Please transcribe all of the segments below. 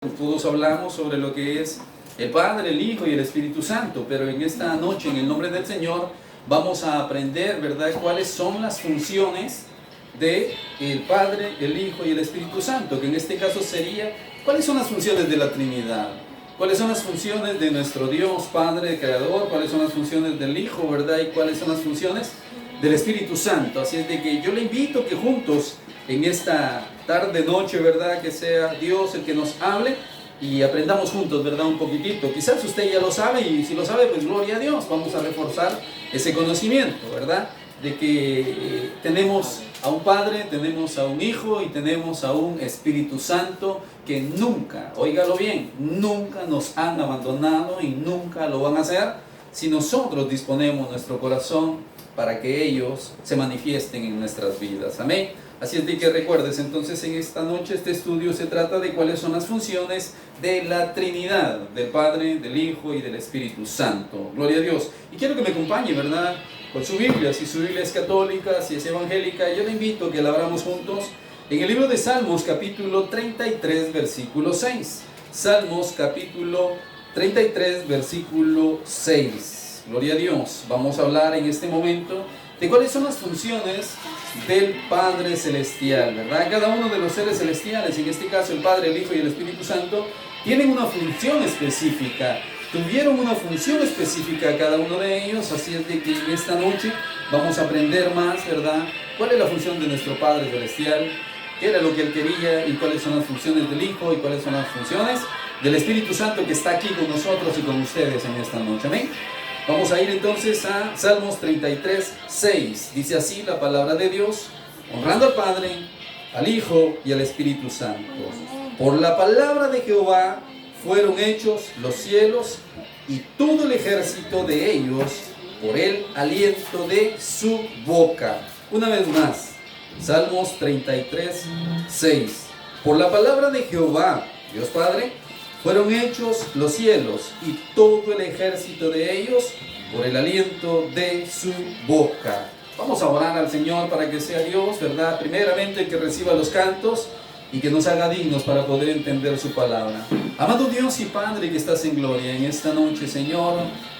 Todos hablamos sobre lo que es el Padre, el Hijo y el Espíritu Santo, pero en esta noche, en el nombre del Señor, vamos a aprender, ¿verdad?, cuáles son las funciones de el Padre, el Hijo y el Espíritu Santo, que en este caso sería, ¿cuáles son las funciones de la Trinidad? ¿Cuáles son las funciones de nuestro Dios Padre, Creador? ¿Cuáles son las funciones del Hijo, verdad? ¿Y cuáles son las funciones del Espíritu Santo? Así es de que yo le invito que juntos, en esta tarde, noche, ¿verdad?, que sea Dios el que nos hable y aprendamos juntos, ¿verdad?, un poquitito. Quizás usted ya lo sabe y si lo sabe, pues gloria a Dios. Vamos a reforzar ese conocimiento, ¿verdad?, de que tenemos a un Padre, tenemos a un Hijo y tenemos a un Espíritu Santo que nunca, óigalo bien, nunca nos han abandonado y nunca lo van a hacer si nosotros disponemos nuestro corazón para que ellos se manifiesten en nuestras vidas. Amén. Así es de que recuerdes, entonces en esta noche este estudio se trata de cuáles son las funciones de la Trinidad, del Padre, del Hijo y del Espíritu Santo. Gloria a Dios. Y quiero que me acompañe, ¿verdad?, con su Biblia. Si su Biblia es católica, si es evangélica, yo le invito a que la abramos juntos en el libro de Salmos, capítulo 33, versículo 6. Salmos, capítulo 33, versículo 6. Gloria a Dios. Vamos a hablar en este momento de cuáles son las funciones del Padre Celestial, ¿verdad? Cada uno de los seres celestiales, en este caso el Padre, el Hijo y el Espíritu Santo, tienen una función específica, tuvieron una función específica cada uno de ellos. Así es de que en esta noche vamos a aprender más, ¿verdad?, cuál es la función de nuestro Padre Celestial, qué era lo que Él quería y cuáles son las funciones del Hijo y cuáles son las funciones del Espíritu Santo que está aquí con nosotros y con ustedes en esta noche. Amén. Vamos a ir entonces a Salmos 33, 6. Dice así la palabra de Dios: honrando al Padre, al Hijo y al Espíritu Santo. Por la palabra de Jehová fueron hechos los cielos y todo el ejército de ellos por el aliento de su boca. Una vez más, Salmos 33, 6. Por la palabra de Jehová, Dios Padre, fueron hechos los cielos y todo el ejército de ellos por el aliento de su boca. Vamos a orar al Señor para que sea Dios, ¿verdad?, primeramente que reciba los cantos y que nos haga dignos para poder entender su palabra. Amado Dios y Padre que estás en gloria, en esta noche, Señor,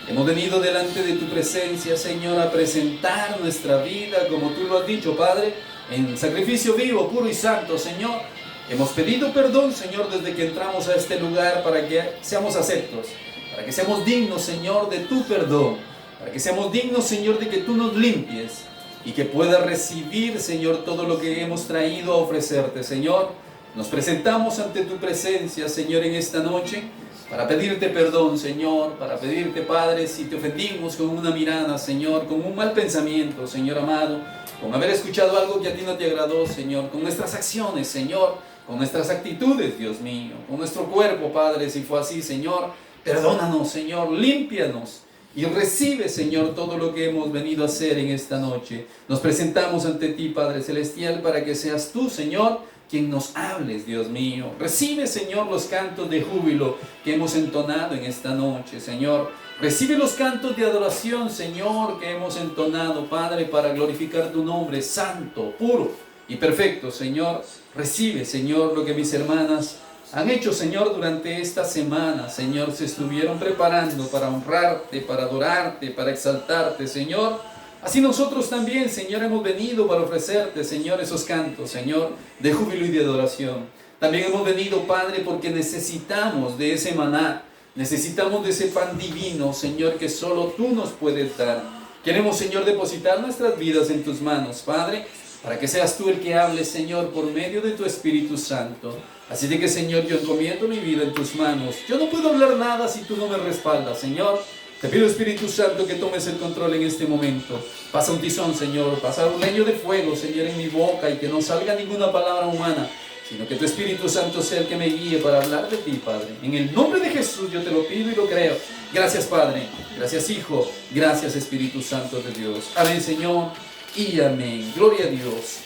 hemos venido delante de tu presencia, Señor, a presentar nuestra vida, como tú lo has dicho, Padre, en sacrificio vivo, puro y santo, Señor. Hemos pedido perdón, Señor, desde que entramos a este lugar para que seamos aceptos, para que seamos dignos, Señor, de tu perdón, para que seamos dignos, Señor, de que tú nos limpies y que puedas recibir, Señor, todo lo que hemos traído a ofrecerte, Señor. Nos presentamos ante tu presencia, Señor, en esta noche para pedirte perdón, Señor, para pedirte, Padre, si te ofendimos con una mirada, Señor, con un mal pensamiento, Señor amado, con haber escuchado algo que a ti no te agradó, Señor, con nuestras acciones, Señor, con nuestras actitudes, Dios mío, con nuestro cuerpo, Padre, si fue así, Señor, perdónanos, Señor, límpianos y recibe, Señor, todo lo que hemos venido a hacer en esta noche. Nos presentamos ante ti, Padre Celestial, para que seas tú, Señor, quien nos hables, Dios mío. Recibe, Señor, los cantos de júbilo que hemos entonado en esta noche, Señor. Recibe los cantos de adoración, Señor, que hemos entonado, Padre, para glorificar tu nombre santo, puro y perfecto, Señor. Recibe, Señor, lo que mis hermanas han hecho, Señor, durante esta semana. Señor, se estuvieron preparando para honrarte, para adorarte, para exaltarte, Señor. Así nosotros también, Señor, hemos venido para ofrecerte, Señor, esos cantos, Señor, de júbilo y de adoración. También hemos venido, Padre, porque necesitamos de ese maná, necesitamos de ese pan divino, Señor, que solo tú nos puedes dar. Queremos, Señor, depositar nuestras vidas en tus manos, Padre, para que seas tú el que hables, Señor, por medio de tu Espíritu Santo. Así de que, Señor, yo encomiendo mi vida en tus manos. Yo no puedo hablar nada si tú no me respaldas, Señor. Te pido, Espíritu Santo, que tomes el control en este momento. Pasa un tizón, Señor, pasa un leño de fuego, Señor, en mi boca, y que no salga ninguna palabra humana, sino que tu Espíritu Santo sea el que me guíe para hablar de ti, Padre. En el nombre de Jesús yo te lo pido y lo creo. Gracias, Padre. Gracias, Hijo. Gracias, Espíritu Santo de Dios. Amén, Señor, y amén. Gloria a Dios.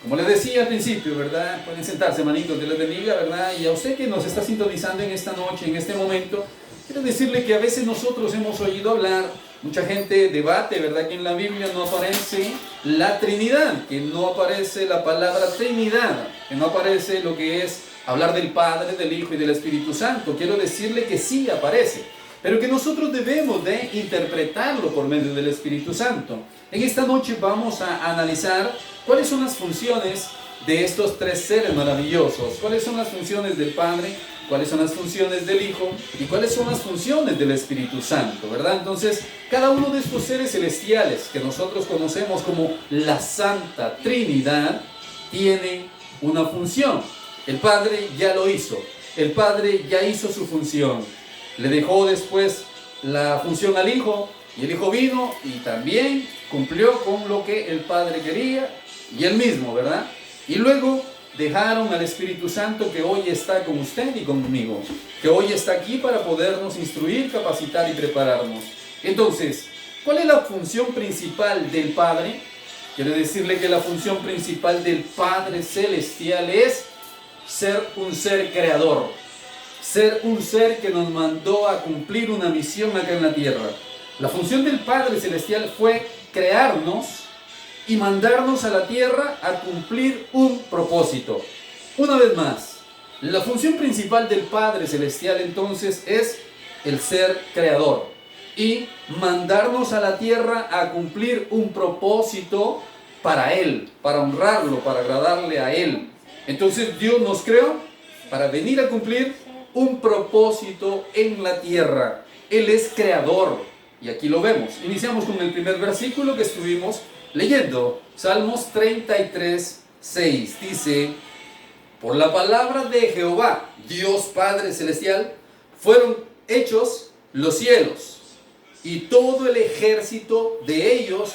Como les decía al principio, ¿verdad? Pueden sentarse, hermanitos, Dios les bendiga, ¿verdad? Y a usted que nos está sintonizando en esta noche, en este momento, quiero decirle que a veces nosotros hemos oído hablar, mucha gente debate, ¿verdad?, que en la Biblia no aparece la Trinidad, que no aparece la palabra Trinidad, que no aparece lo que es hablar del Padre, del Hijo y del Espíritu Santo. Quiero decirle que sí aparece, pero que nosotros debemos de interpretarlo por medio del Espíritu Santo. En esta noche vamos a analizar cuáles son las funciones de estos tres seres maravillosos, cuáles son las funciones del Padre, cuáles son las funciones del Hijo y cuáles son las funciones del Espíritu Santo, ¿verdad? Entonces, cada uno de estos seres celestiales que nosotros conocemos como la Santa Trinidad tiene una función. El Padre ya lo hizo, el Padre ya hizo su función, le dejó después la función al Hijo y el Hijo vino y también cumplió con lo que el Padre quería y él mismo, ¿verdad? Y luego dejaron al Espíritu Santo que hoy está con usted y conmigo, que hoy está aquí para podernos instruir, capacitar y prepararnos. Entonces, ¿cuál es la función principal del Padre? Quiero decirle que la función principal del Padre Celestial es ser un ser creador, ser un ser que nos mandó a cumplir una misión acá en la tierra. La función del Padre Celestial fue crearnos y mandarnos a la tierra a cumplir un propósito. Una vez más, la función principal del Padre Celestial entonces es el ser creador y mandarnos a la tierra a cumplir un propósito para Él, para honrarlo, para agradarle a Él. Entonces Dios nos creó para venir a cumplir un propósito en la tierra. Él es creador y aquí lo vemos. Iniciamos con el primer versículo que estuvimos leyendo, Salmos 33, 6, dice: por la palabra de Jehová, Dios Padre Celestial, fueron hechos los cielos y todo el ejército de ellos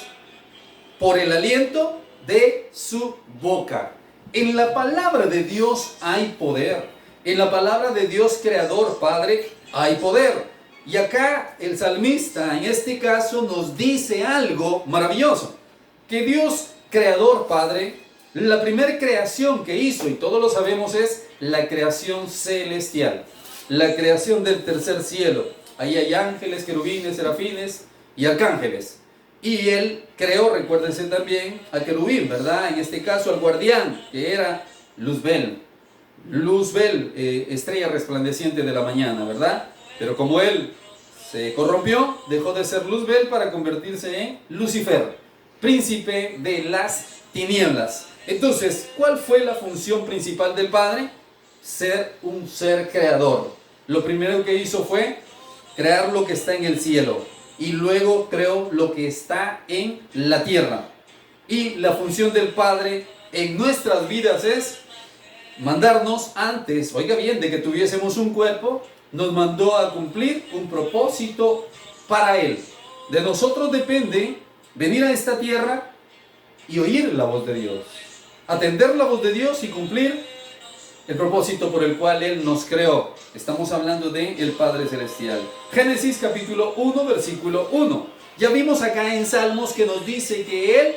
por el aliento de su boca. En la palabra de Dios hay poder, en la palabra de Dios Creador, Padre, hay poder. Y acá el salmista, en este caso, nos dice algo maravilloso. Que Dios Creador, Padre, la primera creación que hizo, y todos lo sabemos, es la creación celestial, la creación del tercer cielo. Ahí hay ángeles, querubines, serafines y arcángeles. Y Él creó, recuérdense también, al querubín, ¿verdad? En este caso al guardián, que era Luzbel. Luzbel, estrella resplandeciente de la mañana, ¿verdad? Pero como él se corrompió, dejó de ser Luzbel para convertirse en Lucifer, príncipe de las tinieblas. Entonces, ¿cuál fue la función principal del Padre? Ser un ser creador. Lo primero que hizo fue crear lo que está en el cielo y luego creó lo que está en la tierra. Y la función del Padre en nuestras vidas es mandarnos antes, oiga bien, de que tuviésemos un cuerpo, nos mandó a cumplir un propósito para Él. De nosotros depende venir a esta tierra y oír la voz de Dios, atender la voz de Dios y cumplir el propósito por el cual Él nos creó. Estamos hablando de el Padre Celestial. Génesis capítulo 1, versículo 1. Ya vimos acá en Salmos que nos dice que Él,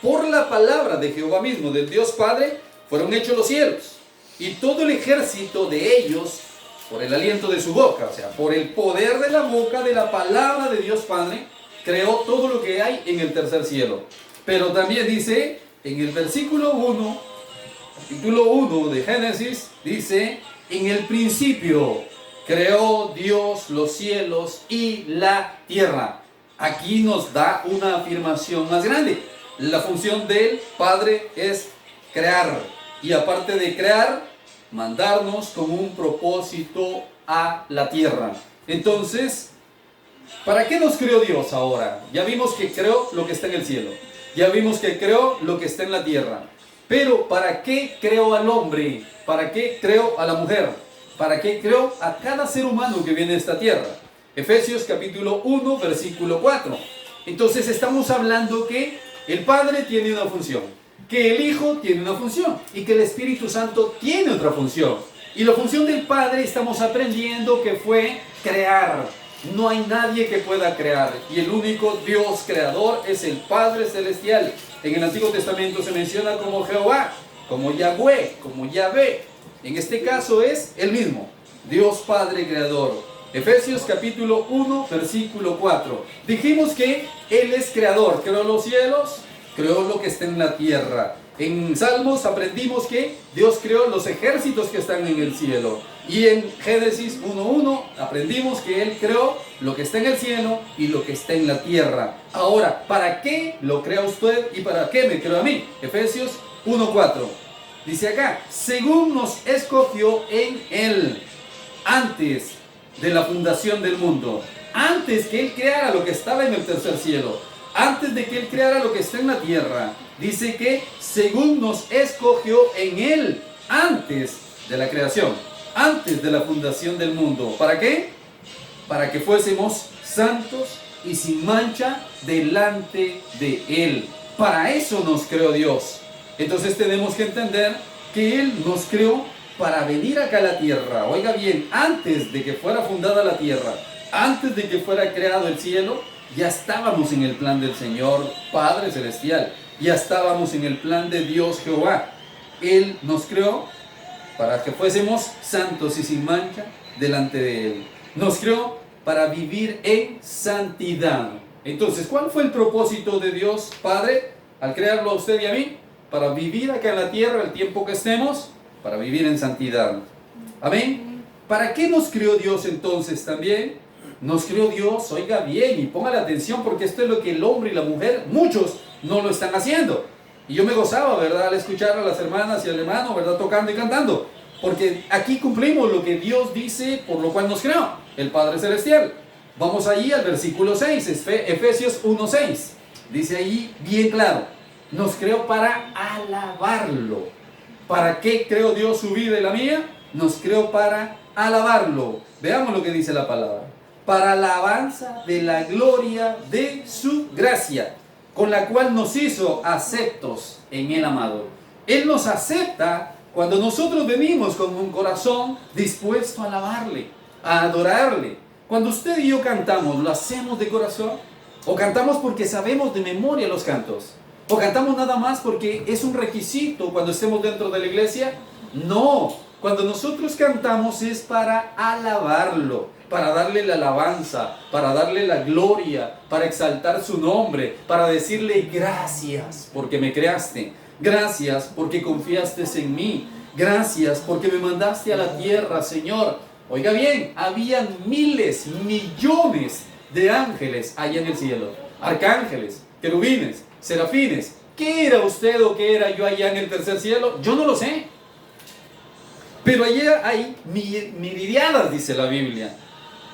por la palabra de Jehová mismo, del Dios Padre, fueron hechos los cielos y todo el ejército de ellos por el aliento de su boca, o sea, por el poder de la boca, de la palabra de Dios Padre, creó todo lo que hay en el tercer cielo. Pero también dice, en el versículo 1, capítulo 1 de Génesis, dice: en el principio creó Dios los cielos y la tierra. Aquí nos da una afirmación más grande. La función del Padre es crear, y aparte de crear, mandarnos con un propósito a la tierra. Entonces, ¿para qué nos creó Dios ahora? Ya vimos que creó lo que está en el cielo, ya vimos que creó lo que está en la tierra, pero ¿para qué creó al hombre? ¿Para qué creó a la mujer? ¿Para qué creó a cada ser humano que viene a esta tierra? Efesios capítulo 1, versículo 4. Entonces estamos hablando que el Padre tiene una función, que el Hijo tiene una función y que el Espíritu Santo tiene otra función. Y la función del Padre estamos aprendiendo que fue crear. No hay nadie que pueda crear y el único Dios creador es el Padre Celestial. En el Antiguo Testamento se menciona como Jehová, como Yahweh, como Yahvé. En este caso es el mismo, Dios Padre Creador. Efesios capítulo 1, versículo 4. Dijimos que Él es creador, creó los cielos, creó lo que está en la tierra. En Salmos aprendimos que Dios creó los ejércitos que están en el cielo. Y en Génesis 1:1 aprendimos que Él creó lo que está en el cielo y lo que está en la tierra. Ahora, ¿para qué lo crea usted y para qué me creó a mí? Efesios 1:4. Dice acá, según nos escogió en Él, antes de la fundación del mundo, antes que Él creara lo que estaba en el tercer cielo, antes de que Él creara lo que está en la tierra, dice que según nos escogió en Él, antes de la creación, antes de la fundación del mundo. ¿Para qué? Para que fuésemos santos y sin mancha delante de Él. Para eso nos creó Dios. Entonces tenemos que entender que Él nos creó para venir acá a la tierra. Oiga bien, antes de que fuera fundada la tierra, antes de que fuera creado el cielo, ya estábamos en el plan del Señor Padre Celestial. Ya estábamos en el plan de Dios Jehová. Él nos creó para que fuésemos santos y sin mancha delante de Él. Nos creó para vivir en santidad. Entonces, ¿cuál fue el propósito de Dios Padre al crearlo a usted y a mí? Para vivir acá en la tierra el tiempo que estemos, para vivir en santidad. Amén. ¿Para qué nos creó Dios entonces también? Nos creó Dios, oiga bien y póngale atención, porque esto es lo que el hombre y la mujer, muchos, no lo están haciendo. Y yo me gozaba, ¿verdad?, al escuchar a las hermanas y al hermano, ¿verdad?, tocando y cantando. Porque aquí cumplimos lo que Dios dice, por lo cual nos creó, el Padre Celestial. Vamos allí al versículo 6, Efesios 1:6. Dice ahí bien claro, nos creó para alabarlo. ¿Para qué creó Dios su vida y la mía? Nos creó para alabarlo. Veamos lo que dice la palabra. Para alabanza de la gloria de su gracia, con la cual nos hizo aceptos en el amado. Él nos acepta cuando nosotros venimos con un corazón dispuesto a alabarle, a adorarle. Cuando usted y yo cantamos, ¿lo hacemos de corazón? ¿O cantamos porque sabemos de memoria los cantos? ¿O cantamos nada más porque es un requisito cuando estemos dentro de la iglesia? No, cuando nosotros cantamos es para alabarlo, para darle la alabanza, para darle la gloria, para exaltar su nombre, para decirle gracias porque me creaste, gracias porque confiaste en mí, gracias porque me mandaste a la tierra, Señor. Oiga bien, habían miles, millones de ángeles allá en el cielo, arcángeles, querubines, serafines. ¿Qué era usted o qué era yo allá en el tercer cielo? Yo no lo sé. Pero allá hay miriadas, dice la Biblia.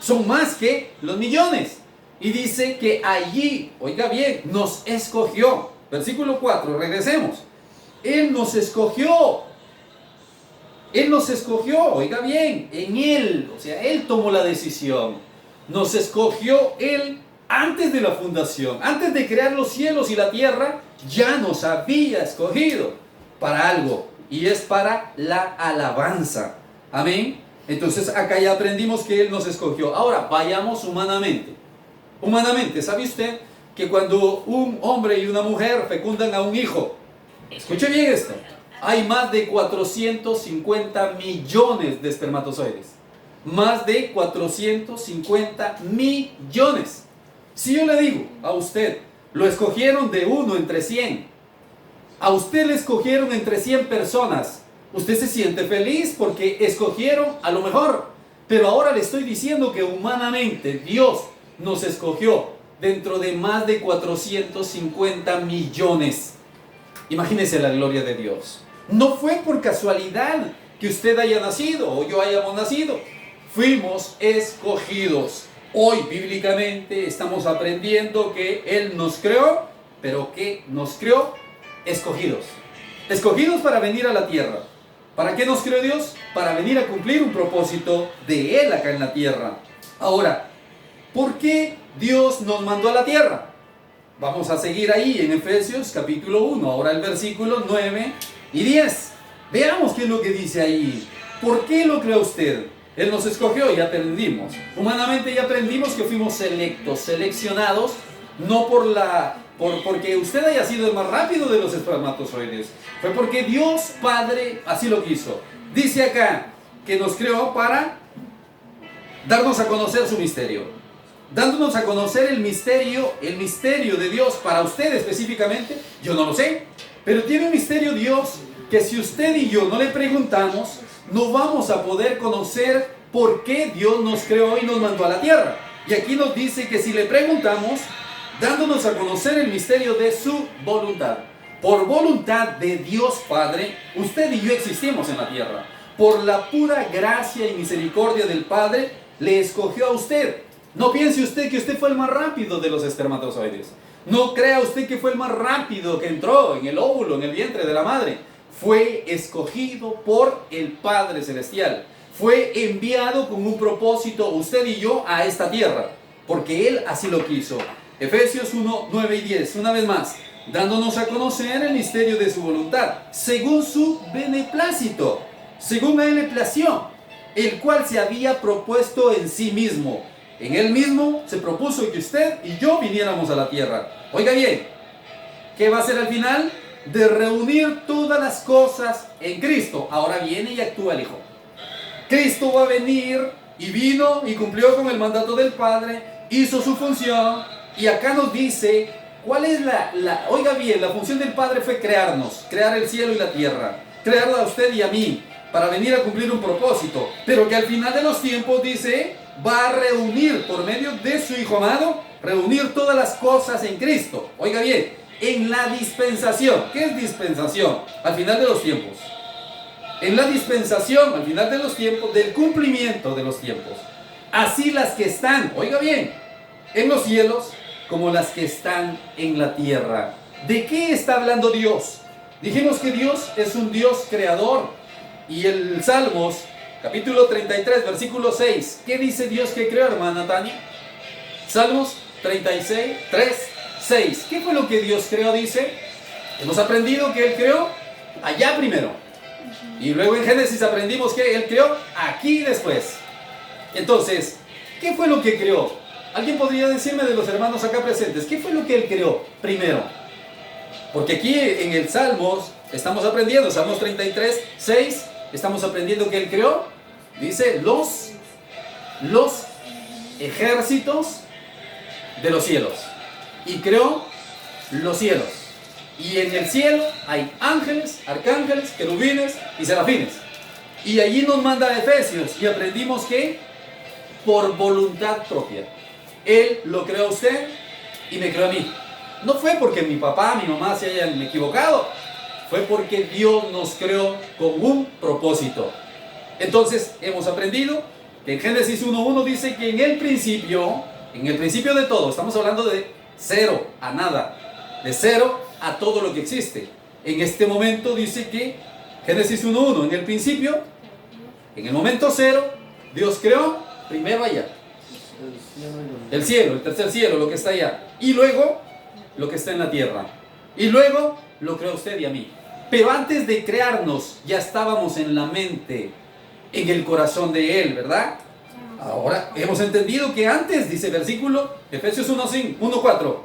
Son más que los millones. Y dice que allí, oiga bien, nos escogió. Versículo 4, regresemos. Él nos escogió. Él nos escogió, oiga bien, en Él. O sea, Él tomó la decisión. Nos escogió Él antes de la fundación. Antes de crear los cielos y la tierra, ya nos había escogido para algo. Y es para la alabanza. Amén. Entonces acá ya aprendimos que Él nos escogió. Ahora vayamos humanamente. Humanamente, ¿sabe usted que cuando un hombre y una mujer fecundan a un hijo, escuche bien esto, hay más de 450 millones de espermatozoides? Más de 450 millones. Si yo le digo a usted, lo escogieron de 1 entre 100, a usted le escogieron entre 100 personas, usted se siente feliz porque escogieron a lo mejor. Pero ahora le estoy diciendo que humanamente Dios nos escogió dentro de más de 450 millones. Imagínese la gloria de Dios. No fue por casualidad que usted haya nacido o yo hayamos nacido. Fuimos escogidos. Hoy bíblicamente estamos aprendiendo que Él nos creó, pero que nos creó escogidos. Escogidos para venir a la tierra. ¿Para qué nos creó Dios? Para venir a cumplir un propósito de Él acá en la tierra. Ahora, ¿por qué Dios nos mandó a la tierra? Vamos a seguir ahí en Efesios capítulo 1, ahora el versículo 9 y 10. Veamos qué es lo que dice ahí. ¿Por qué lo creó usted? Él nos escogió y aprendimos. Humanamente ya aprendimos que fuimos selectos, seleccionados, no porque usted haya sido el más rápido de los espermatozoides. Fue porque Dios Padre así lo quiso. Dice acá que nos creó para darnos a conocer su misterio. Dándonos a conocer el misterio de Dios para usted específicamente, yo no lo sé. Pero tiene un misterio Dios que si usted y yo no le preguntamos, no vamos a poder conocer por qué Dios nos creó y nos mandó a la tierra. Y aquí nos dice que si le preguntamos, dándonos a conocer el misterio de su voluntad. Por voluntad de Dios Padre, usted y yo existimos en la tierra. Por la pura gracia y misericordia del Padre, le escogió a usted. No piense usted que usted fue el más rápido de los espermatozoides. No crea usted que fue el más rápido que entró en el óvulo, en el vientre de la madre. Fue escogido por el Padre Celestial. Fue enviado con un propósito, usted y yo, a esta tierra. Porque Él así lo quiso. Efesios 1, 9 y 10, una vez más. Dándonos a conocer el misterio de su voluntad, según su beneplácito, según a Él le plació, el cual se había propuesto en sí mismo. En Él mismo se propuso que usted y yo viniéramos a la tierra. Oiga bien, ¿qué va a hacer al final? De reunir todas las cosas en Cristo. Ahora viene y actúa el Hijo. Cristo va a venir y vino y cumplió con el mandato del Padre, hizo su función y acá nos dice cuál es oiga bien, la función del Padre fue crearnos, crear el cielo y la tierra, crearla a usted y a mí, para venir a cumplir un propósito, pero que al final de los tiempos dice, va a reunir por medio de su Hijo amado, reunir todas las cosas en Cristo. Oiga bien, en la dispensación. ¿Qué es dispensación? Al final de los tiempos. En la dispensación, al final de los tiempos, del cumplimiento de los tiempos. Así las que están, oiga bien, en los cielos, como las que están en la tierra. ¿De qué está hablando Dios? Dijimos que Dios es un Dios creador. Y el Salmos, capítulo 33, versículo 6. ¿Qué dice Dios que creó, hermana Tania? Salmos 36, 3, 6. ¿Qué fue lo que Dios creó? Dice, hemos aprendido que Él creó allá primero. Y luego en Génesis aprendimos que Él creó aquí después. Entonces, ¿qué fue lo que creó? ¿Alguien podría decirme de los hermanos acá presentes? ¿Qué fue lo que Él creó primero? Porque aquí en el Salmos estamos aprendiendo, Salmos 33, 6, estamos aprendiendo que Él creó, dice, los ejércitos de los cielos. Y creó los cielos. Y en el cielo hay ángeles, arcángeles, querubines y serafines. Y allí nos manda a Efesios y aprendimos que por voluntad propia. Él lo creó a usted y me creó a mí. No fue porque mi papá, mi mamá se hayan equivocado. Fue porque Dios nos creó con un propósito. Entonces hemos aprendido que en Génesis 1.1 dice que en el principio de todo, estamos hablando de cero a nada, de cero a todo lo que existe. En este momento dice que Génesis 1.1, en el principio, en el momento cero, Dios creó primero allá, el cielo, el tercer cielo, lo que está allá, y luego lo que está en la tierra, y luego lo creó usted y a mí. Pero antes de crearnos ya estábamos en la mente, en el corazón de Él, ¿verdad? Ahora hemos entendido que antes, dice versículo Efesios 1.4,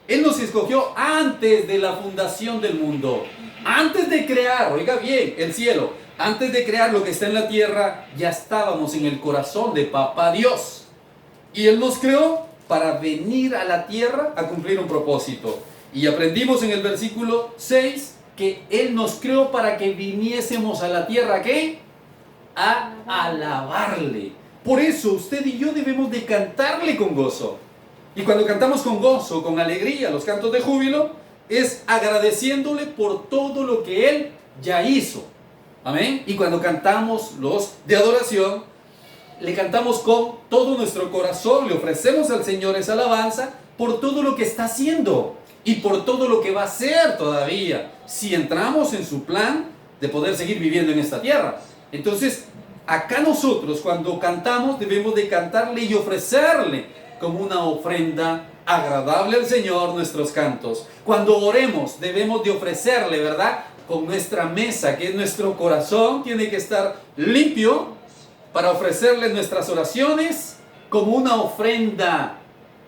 Él nos escogió antes de la fundación del mundo, antes de crear, oiga bien, el cielo, antes de crear lo que está en la tierra, ya estábamos en el corazón de Papá Dios. Y Él nos creó para venir a la tierra a cumplir un propósito. Y aprendimos en el versículo 6 que Él nos creó para que viniésemos a la tierra, ¿qué? A alabarle. Por eso usted y yo debemos de cantarle con gozo. Y cuando cantamos con gozo, con alegría, los cantos de júbilo, es agradeciéndole por todo lo que Él ya hizo. Amén. Y cuando cantamos los de adoración, le cantamos con todo nuestro corazón, le ofrecemos al Señor esa alabanza por todo lo que está haciendo y por todo lo que va a hacer todavía, si entramos en su plan de poder seguir viviendo en esta tierra. Entonces, acá nosotros cuando cantamos debemos de cantarle y ofrecerle como una ofrenda agradable al Señor nuestros cantos. Cuando oremos debemos de ofrecerle, ¿verdad? Con nuestra mesa, que es nuestro corazón, tiene que estar limpio para ofrecerle nuestras oraciones como una ofrenda.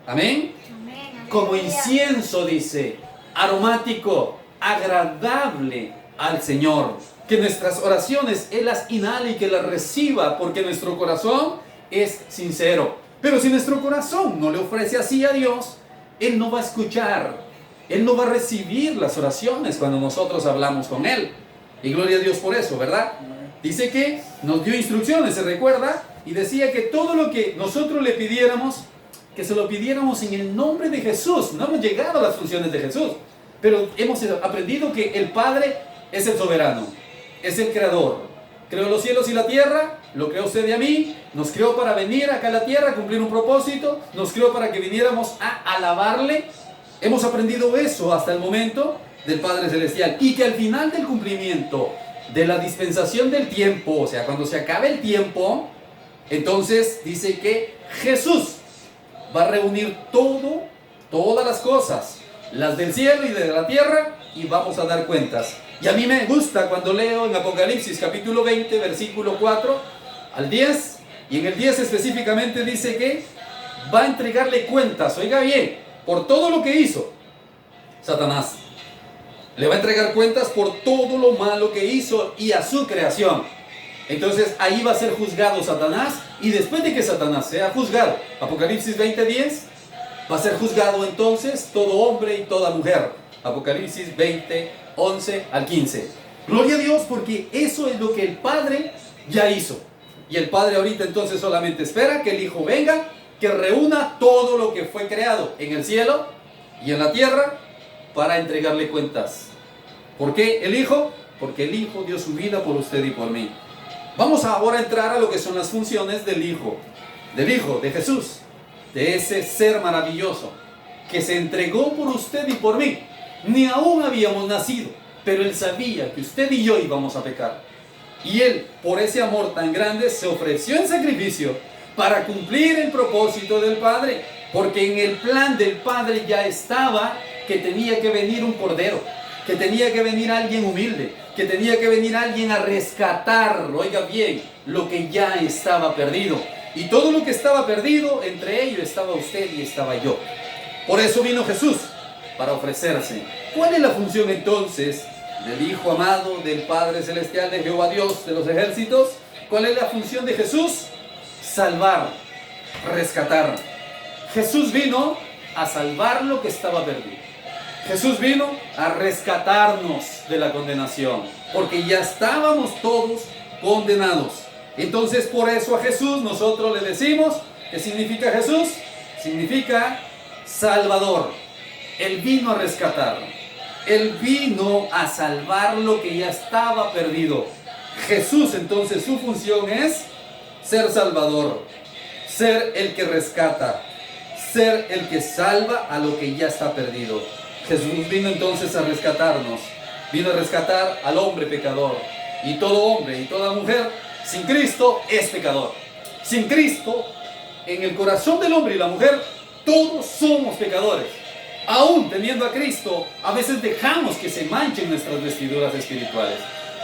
Amén. Como incienso, dice, aromático, agradable al Señor. Que nuestras oraciones Él las inhale y que las reciba, porque nuestro corazón es sincero. Pero si nuestro corazón no le ofrece así a Dios, Él no va a escuchar. Él no va a recibir las oraciones cuando nosotros hablamos con Él. Y gloria a Dios por eso, ¿verdad? Dice que nos dio instrucciones, ¿se recuerda? Y decía que todo lo que nosotros le pidiéramos, que se lo pidiéramos en el nombre de Jesús. No hemos llegado a las funciones de Jesús, pero hemos aprendido que el Padre es el soberano, es el creador. Creó los cielos y la tierra, lo creó usted y a mí, nos creó para venir acá a la tierra a cumplir un propósito, nos creó para que viniéramos a alabarle. Hemos aprendido eso hasta el momento del Padre Celestial, y que al final del cumplimiento de la dispensación del tiempo, o sea, cuando se acabe el tiempo, entonces dice que Jesús va a reunir todas las cosas, las del cielo y de la tierra, y vamos a dar cuentas. Y a mí me gusta cuando leo en Apocalipsis capítulo 20, versículo 4 al 10, y en el 10 específicamente dice que va a entregarle cuentas, oiga bien, por todo lo que hizo Satanás. Le va a entregar cuentas por todo lo malo que hizo y a su creación. Entonces ahí va a ser juzgado Satanás, y después de que Satanás sea juzgado, Apocalipsis 20:10, va a ser juzgado entonces todo hombre y toda mujer. Apocalipsis 20:11 al 15. Gloria a Dios, porque eso es lo que el Padre ya hizo. Y el Padre ahorita entonces solamente espera que el Hijo venga, que reúna todo lo que fue creado en el cielo y en la tierra para entregarle cuentas. ¿Por qué el Hijo? Porque el Hijo dio su vida por usted y por mí. Vamos ahora a entrar a lo que son las funciones del Hijo, de Jesús, de ese ser maravilloso que se entregó por usted y por mí. Ni aún habíamos nacido, pero Él sabía que usted y yo íbamos a pecar. Y Él, por ese amor tan grande, se ofreció en sacrificio para cumplir el propósito del Padre. Porque en el plan del Padre ya estaba que tenía que venir un cordero, que tenía que venir alguien humilde, que tenía que venir alguien a rescatar, oiga bien, lo que ya estaba perdido. Y todo lo que estaba perdido, entre ellos estaba usted y estaba yo. Por eso vino Jesús, para ofrecerse. ¿Cuál es la función entonces del Hijo amado, del Padre Celestial, de Jehová Dios de los ejércitos? ¿Cuál es la función de Jesús? Salvar, rescatar. Jesús vino a salvar lo que estaba perdido. Jesús vino a rescatarnos de la condenación, porque ya estábamos todos condenados. Entonces por eso a Jesús nosotros le decimos, ¿qué significa Jesús? Significa Salvador. Él vino a rescatar. Él vino a salvar lo que ya estaba perdido. Jesús entonces su función es ser Salvador, ser el que rescata, ser el que salva a lo que ya está perdido. Jesús vino entonces a rescatarnos, vino a rescatar al hombre pecador. Y todo hombre y toda mujer sin Cristo es pecador. Sin Cristo, en el corazón del hombre y la mujer, todos somos pecadores. Aún teniendo a Cristo, a veces dejamos que se manchen nuestras vestiduras espirituales.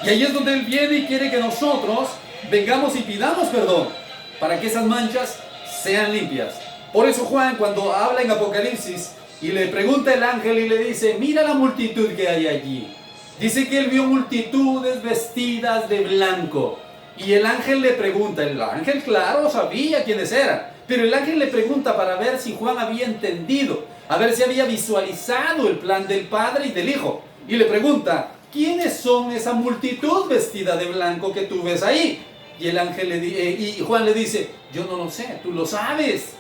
Y ahí es donde Él viene y quiere que nosotros vengamos y pidamos perdón para que esas manchas sean limpias. Por eso Juan, cuando habla en Apocalipsis y le pregunta el ángel y le dice, mira la multitud que hay allí. Dice que él vio multitudes vestidas de blanco. Y el ángel le pregunta, el ángel claro sabía quiénes eran, pero el ángel le pregunta para ver si Juan había entendido, a ver si había visualizado el plan del Padre y del Hijo. Y le pregunta, ¿quiénes son esa multitud vestida de blanco que tú ves ahí? Y el ángel y Juan le dice, yo no lo sé, tú lo sabes.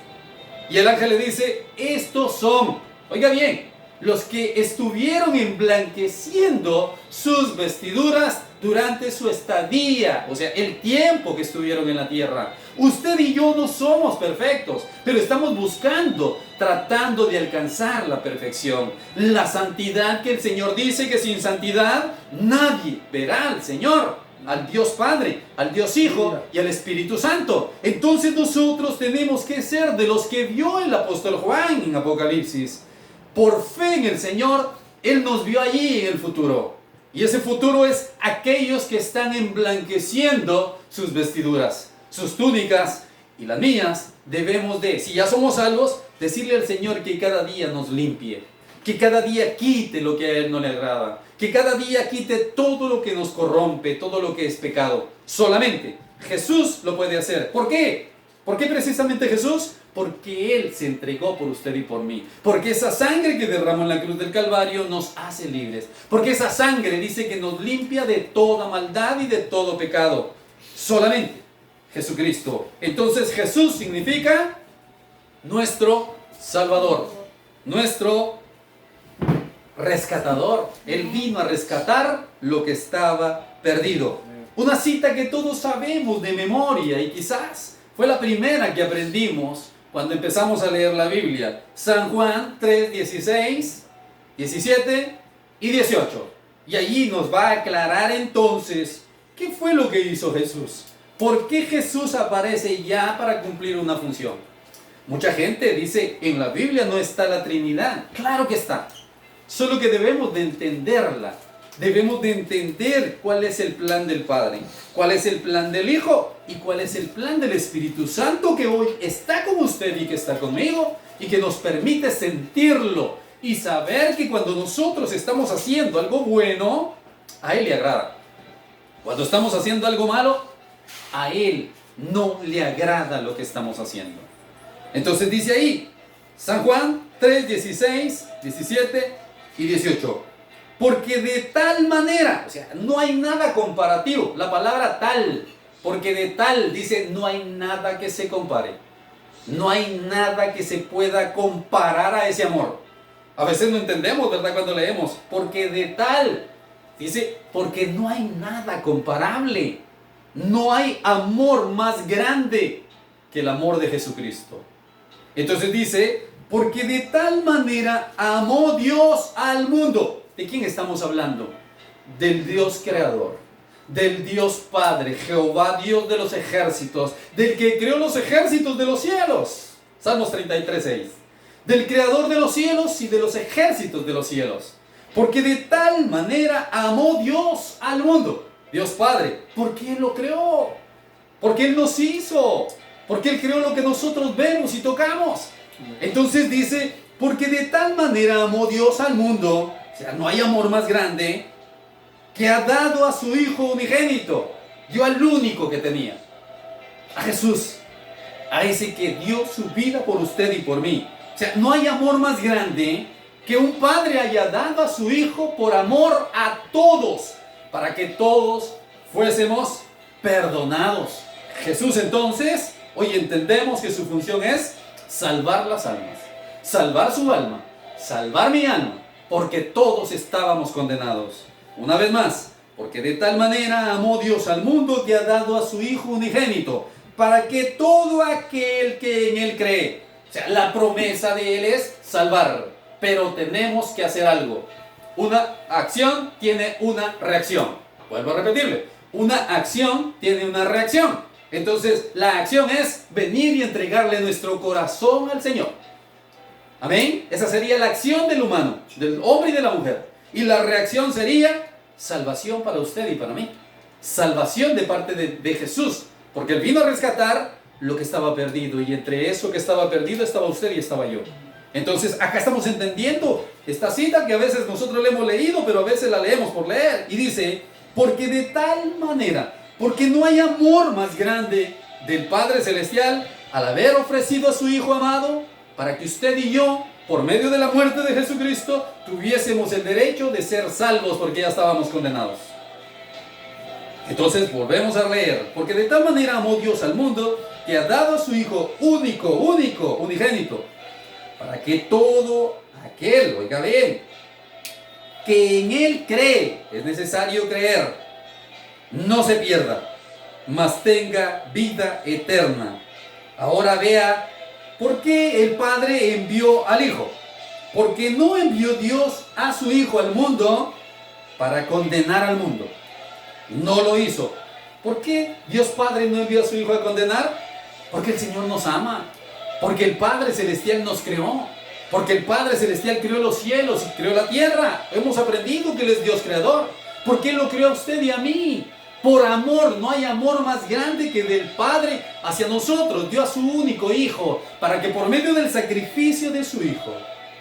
Y el ángel le dice, estos son, oiga bien, los que estuvieron emblanqueciendo sus vestiduras durante su estadía, o sea, el tiempo que estuvieron en la tierra. Usted y yo no somos perfectos, pero estamos buscando, tratando de alcanzar la perfección, la santidad que el Señor dice que sin santidad nadie verá al Señor, al Dios Padre, al Dios Hijo y al Espíritu Santo. Entonces nosotros tenemos que ser de los que vio el apóstol Juan en Apocalipsis. Por fe en el Señor, Él nos vio allí en el futuro. Y ese futuro es aquellos que están emblanqueciendo sus vestiduras, sus túnicas y las mías. Debemos de, si ya somos salvos, decirle al Señor que cada día nos limpie, que cada día quite lo que a Él no le agrada, que cada día quite todo lo que nos corrompe, todo lo que es pecado. Solamente Jesús lo puede hacer. ¿Por qué? ¿Por qué precisamente Jesús? Porque Él se entregó por usted y por mí. Porque esa sangre que derramó en la cruz del Calvario nos hace libres. Porque esa sangre dice que nos limpia de toda maldad y de todo pecado. Solamente Jesucristo. Entonces Jesús significa nuestro Salvador, nuestro rescatador. Él vino a rescatar lo que estaba perdido. Una cita que todos sabemos de memoria y quizás fue la primera que aprendimos cuando empezamos a leer la Biblia. San Juan 3, 16, 17 y 18. Y allí nos va a aclarar entonces qué fue lo que hizo Jesús. ¿Por qué Jesús aparece ya para cumplir una función? Mucha gente dice, en la Biblia no está la Trinidad. Claro que está. Solo que debemos de entenderla. Debemos de entender cuál es el plan del Padre, cuál es el plan del Hijo y cuál es el plan del Espíritu Santo que hoy está con usted y que está conmigo y que nos permite sentirlo y saber que cuando nosotros estamos haciendo algo bueno, a Él le agrada. Cuando estamos haciendo algo malo, a Él no le agrada lo que estamos haciendo. Entonces dice ahí, San Juan 3, 16, 17 y 18. Porque de tal manera, o sea, no hay nada comparativo. La palabra tal, porque de tal, dice, no hay nada que se compare. No hay nada que se pueda comparar a ese amor. A veces no entendemos, ¿verdad? Cuando leemos, porque de tal, dice, porque no hay nada comparable. No hay amor más grande que el amor de Jesucristo. Entonces dice, porque de tal manera amó Dios al mundo. ¿De quién estamos hablando? Del Dios creador, del Dios Padre, Jehová Dios de los ejércitos, del que creó los ejércitos de los cielos. Salmos 33, 6. Del creador de los cielos y de los ejércitos de los cielos. Porque de tal manera amó Dios al mundo. Dios Padre, porque Él lo creó, porque Él nos hizo, porque Él creó lo que nosotros vemos y tocamos. Entonces dice, porque de tal manera amó Dios al mundo. O sea, no hay amor más grande que ha dado a su Hijo unigénito. Dio al único que tenía. A Jesús. A ese que dio su vida por usted y por mí. O sea, no hay amor más grande que un padre haya dado a su Hijo por amor a todos. Para que todos fuésemos perdonados. Jesús entonces, hoy entendemos que su función es salvar las almas. Salvar su alma. Salvar mi alma. Porque todos estábamos condenados. Una vez más, porque de tal manera amó Dios al mundo que ha dado a su Hijo unigénito, para que todo aquel que en Él cree, o sea, la promesa de Él es salvar, pero tenemos que hacer algo. Una acción tiene una reacción. Vuelvo a repetirle, una acción tiene una reacción. Entonces, la acción es venir y entregarle nuestro corazón al Señor. Amén. Esa sería la acción del humano, del hombre y de la mujer. Y la reacción sería salvación para usted y para mí. Salvación de parte de Jesús. Porque Él vino a rescatar lo que estaba perdido. Y entre eso que estaba perdido estaba usted y estaba yo. Entonces acá estamos entendiendo esta cita que a veces nosotros la hemos leído, pero a veces la leemos por leer. Y dice, porque de tal manera, porque no hay amor más grande del Padre Celestial al haber ofrecido a su Hijo amado, para que usted y yo, por medio de la muerte de Jesucristo, tuviésemos el derecho de ser salvos porque ya estábamos condenados. Entonces volvemos a leer, porque de tal manera amó Dios al mundo que ha dado a su Hijo único, unigénito, para que todo aquel, oiga bien, que en Él cree, es necesario creer, no se pierda, mas tenga vida eterna. Ahora vea, ¿por qué el Padre envió al Hijo? Porque no envió Dios a su Hijo al mundo para condenar al mundo. No lo hizo. ¿Por qué Dios Padre no envió a su Hijo a condenar? Porque el Señor nos ama. Porque el Padre Celestial nos creó. Porque el Padre Celestial creó los cielos y creó la tierra. Hemos aprendido que Él es Dios creador. ¿Por qué lo creó a usted y a mí? Por amor. No hay amor más grande que del Padre hacia nosotros. Dio a su único Hijo para que por medio del sacrificio de su Hijo.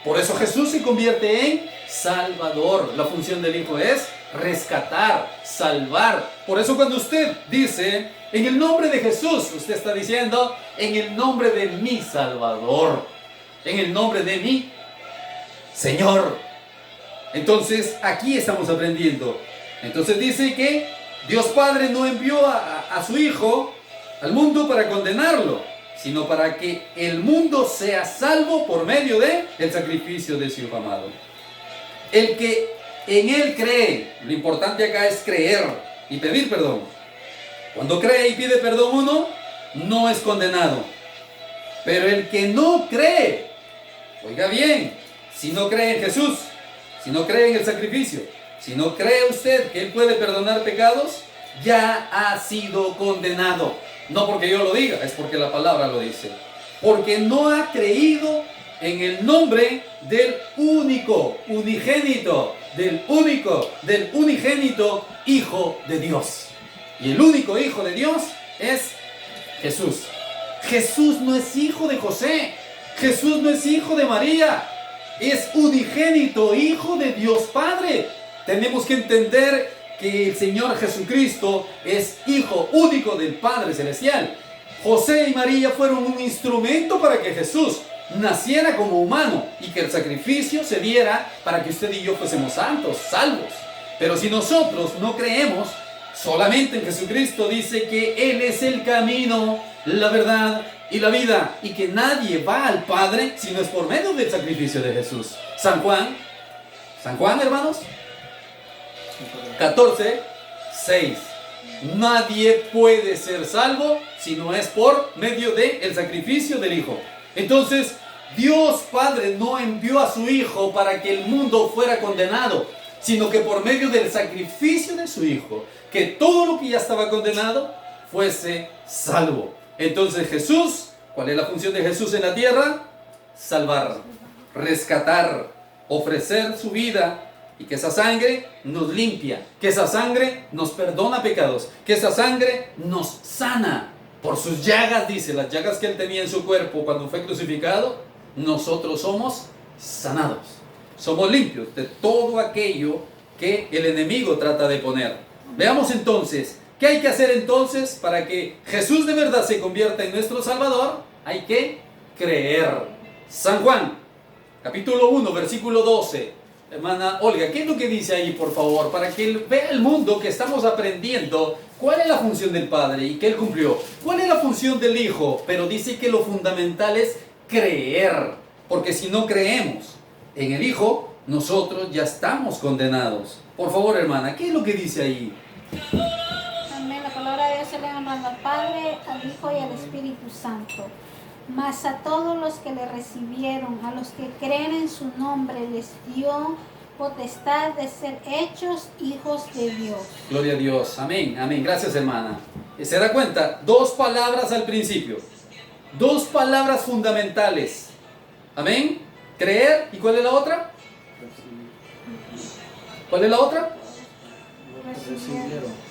Por eso Jesús se convierte en Salvador. La función del Hijo es rescatar, salvar. Por eso cuando usted dice, en el nombre de Jesús, usted está diciendo, en el nombre de mi Salvador, en el nombre de mi Señor. Entonces, aquí estamos aprendiendo. Entonces dice que Dios Padre no envió a su Hijo al mundo para condenarlo, sino para que el mundo sea salvo por medio del sacrificio de su Hijo amado. El que en Él cree, lo importante acá es creer y pedir perdón. Cuando cree y pide perdón uno, no es condenado. Pero el que no cree, oiga bien, si no cree en Jesús, si no cree en el sacrificio, si no cree usted que Él puede perdonar pecados, ya ha sido condenado. No porque yo lo diga, es porque la palabra lo dice. Porque no ha creído en el nombre del único, unigénito, del unigénito Hijo de Dios. Y el único Hijo de Dios es Jesús. Jesús no es hijo de José. Jesús no es hijo de María. Es unigénito Hijo de Dios Padre. Tenemos que entender que el Señor Jesucristo es Hijo único del Padre Celestial. José y María fueron un instrumento para que Jesús naciera como humano y que el sacrificio se diera para que usted y yo fuésemos santos, salvos. Pero si nosotros no creemos solamente en Jesucristo, dice que Él es el camino, la verdad y la vida, y que nadie va al Padre si no es por medio del sacrificio de Jesús. San Juan, hermanos, 14:6. Nadie puede ser salvo si no es por medio del sacrificio del Hijo. Entonces, Dios Padre no envió a su Hijo para que el mundo fuera condenado, sino que por medio del sacrificio de su Hijo, que todo lo que ya estaba condenado fuese salvo. Entonces Jesús, ¿cuál es la función de Jesús en la tierra? Salvar, rescatar, ofrecer su vida, y que esa sangre nos limpia, que esa sangre nos perdona pecados, que esa sangre nos sana. Por sus llagas, dice, las llagas que Él tenía en su cuerpo cuando fue crucificado, nosotros somos sanados. Somos limpios de todo aquello que el enemigo trata de poner. Veamos entonces, ¿qué hay que hacer entonces para que Jesús de verdad se convierta en nuestro Salvador? Hay que creer. San Juan, capítulo 1, versículo 12. Hermana Olga, ¿qué es lo que dice ahí, por favor? Para que vea el mundo que estamos aprendiendo cuál es la función del Padre y que Él cumplió. ¿Cuál es la función del Hijo? Pero dice que lo fundamental es creer. Porque si no creemos en el Hijo, nosotros ya estamos condenados. Por favor, hermana, ¿qué es lo que dice ahí? Amén. La palabra de Dios se le honra al Padre, al Hijo y al Espíritu Santo. Mas a todos los que le recibieron, a los que creen en su nombre, les dio potestad de ser hechos hijos de Dios. Gloria a Dios. Amén, amén. Gracias, hermana. ¿Se da cuenta? Dos palabras al principio. Dos palabras fundamentales. Amén. Creer. ¿Y cuál es la otra? ¿Cuál es la otra? Recibieron.